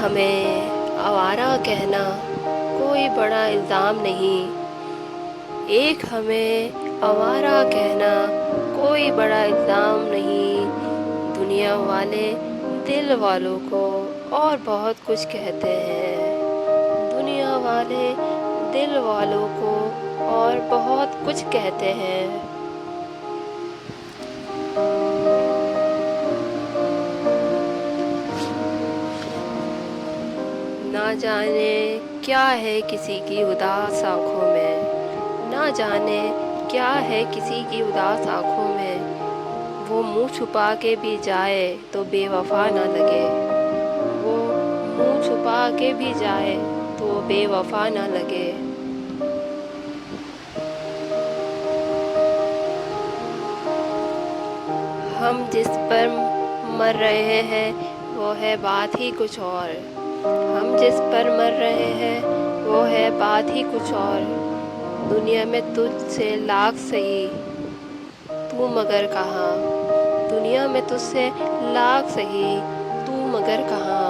हमें आवारा कहना कोई बड़ा इल्ज़ाम नहीं। एक हमें आवारा कहना कोई बड़ा इल्ज़ाम नहीं। दुनिया वाले दिल वालों को और बहुत कुछ कहते हैं। दुनिया वाले दिल वालों को और बहुत कुछ कहते हैं। ना जाने क्या है किसी की उदास आँखों में, ना जाने क्या है किसी की उदास आँखों में। वो मुँह छुपा के भी जाए तो बेवफा ना लगे। वो मुँह छुपा के भी जाए तो बेवफा ना लगे। हम जिस पर मर रहे हैं वो है बात ही कुछ और। हम जिस पर मर रहे हैं वो है बात ही कुछ और। दुनिया में तुझसे लाख सही तू मगर कहाँ। दुनिया में तुझसे लाख सही तू मगर कहाँ।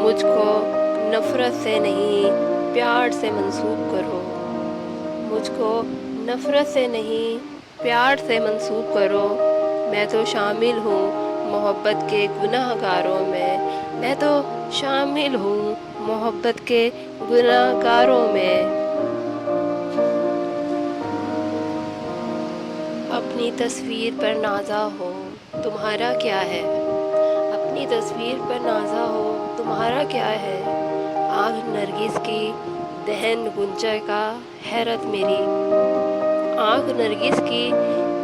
मुझको नफ़रत से नहीं प्यार से मंसूब करो। मुझको नफ़रत से नहीं प्यार से मंसूब करो। मैं तो शामिल हूँ मोहब्बत के गुनाहगारों में। मैं तो शामिल हूँ मोहब्बत के गुनाहगारों में। अपनी तस्वीर पर नाज़ा हो तुम्हारा क्या है। अपनी तस्वीर पर नाज़ा हो तुम्हारा क्या है। आँख नरगिस की दहन गुंचे का हैरत मेरी। आँख नरगिस की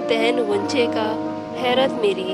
दहन गुंचे का हैरत मेरी।